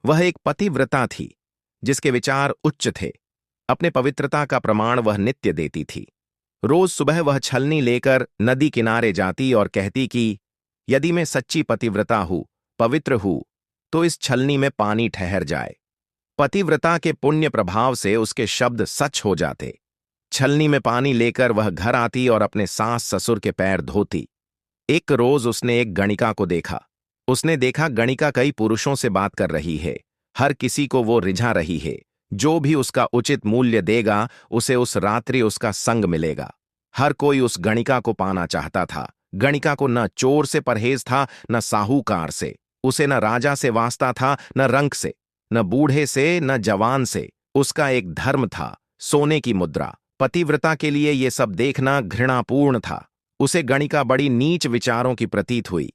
वह एक पतिव्रता थी, जिसके विचार उच्च थे। अपने पवित्रता का प्रमाण वह नित्य देती थी। रोज सुबह वह छलनी लेकर नदी किनारे जाती और कहती कि यदि मैं सच्ची पतिव्रता हूं, पवित्र हूं, तो इस छलनी में पानी ठहर जाए। पतिव्रता के पुण्य प्रभाव से उसके शब्द सच हो जाते। छलनी में पानी लेकर वह घर आती और अपने सास ससुर के पैर धोती। एक रोज उसने एक गणिका को देखा। उसने देखा गणिका कई पुरुषों से बात कर रही है। हर किसी को वो रिझा रही है। जो भी उसका उचित मूल्य देगा, उसे उस रात्रि उसका संग मिलेगा। हर कोई उस गणिका को पाना चाहता था। गणिका को न चोर से परहेज था, न साहूकार से। उसे न राजा से वास्ता था, न रंक से, न बूढ़े से, न जवान से। उसका एक धर्म था, सोने की मुद्रा। पतिव्रता के लिए ये सब देखना घृणापूर्ण था। उसे गणिका बड़ी नीच विचारों की प्रतीत हुई।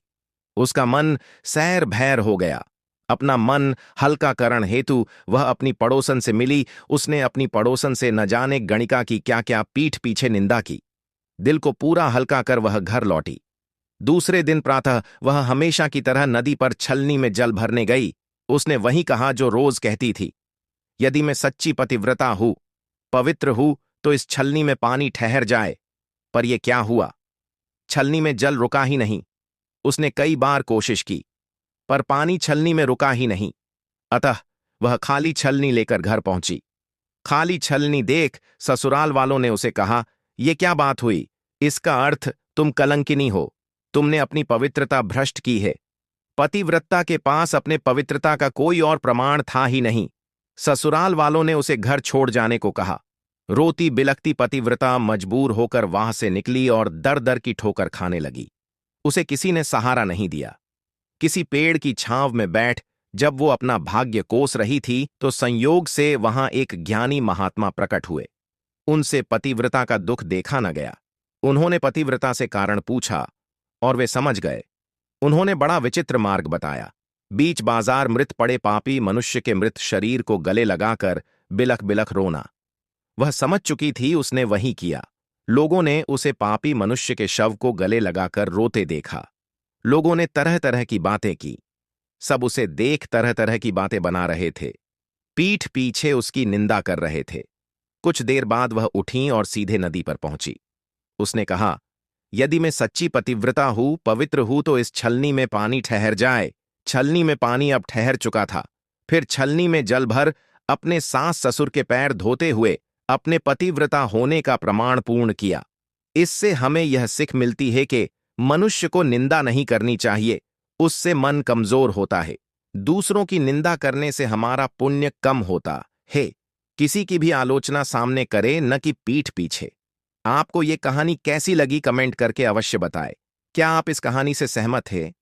उसका मन सैर भैर हो गया। अपना मन हल्का करण हेतु वह अपनी पड़ोसन से मिली। उसने अपनी पड़ोसन से न जाने गणिका की क्या क्या पीठ पीछे निंदा की। दिल को पूरा हल्का कर वह घर लौटी। दूसरे दिन प्रातः वह हमेशा की तरह नदी पर छलनी में जल भरने गई। उसने वही कहा जो रोज कहती थी, यदि मैं सच्ची पतिव्रता हूं, पवित्र हूं, तो इस छलनी में पानी ठहर जाए। पर यह क्या हुआ? छलनी में जल रुका ही नहीं। उसने कई बार कोशिश की, पर पानी छलनी में रुका ही नहीं। अतः वह खाली छलनी लेकर घर पहुंची। खाली छलनी देख ससुराल वालों ने उसे कहा, यह क्या बात हुई? इसका अर्थ तुम कलंकिनी हो। तुमने अपनी पवित्रता भ्रष्ट की है। पतिव्रता के पास अपने पवित्रता का कोई और प्रमाण था ही नहीं। ससुराल वालों ने उसे घर छोड़ जाने को कहा। रोती बिलखती पतिव्रता मजबूर होकर वहां से निकली और दर दर की ठोकर खाने लगी। उसे किसी ने सहारा नहीं दिया। किसी पेड़ की छांव में बैठ जब वो अपना भाग्य कोस रही थी, तो संयोग से वहां एक ज्ञानी महात्मा प्रकट हुए। उनसे पतिव्रता का दुख देखा न गया। उन्होंने पतिव्रता से कारण पूछा और वे समझ गए। उन्होंने बड़ा विचित्र मार्ग बताया। बीच बाजार मृत पड़े पापी मनुष्य के मृत शरीर को गले लगाकर बिलख बिलख रोना। वह समझ चुकी थी, उसने वही किया। लोगों ने उसे पापी मनुष्य के शव को गले लगाकर रोते देखा। लोगों ने तरह तरह की बातें की। सब उसे देख तरह तरह की बातें बना रहे थे। पीठ पीछे उसकी निंदा कर रहे थे। कुछ देर बाद वह उठी और सीधे नदी पर पहुंची। उसने कहा, यदि मैं सच्ची पतिव्रता हूं, पवित्र हूं, तो इस छलनी में पानी ठहर जाए। छलनी में पानी अब ठहर चुका था। फिर छलनी में जल भर अपने सास ससुर के पैर धोते हुए अपने पतिव्रता होने का प्रमाण पूर्ण किया। इससे हमें यह सिख मिलती है कि मनुष्य को निंदा नहीं करनी चाहिए। उससे मन कमजोर होता है। दूसरों की निंदा करने से हमारा पुण्य कम होता है। किसी की भी आलोचना सामने करे, न कि पीठ पीछे। आपको ये कहानी कैसी लगी कमेंट करके अवश्य बताएं। क्या आप इस कहानी से सहमत हैं?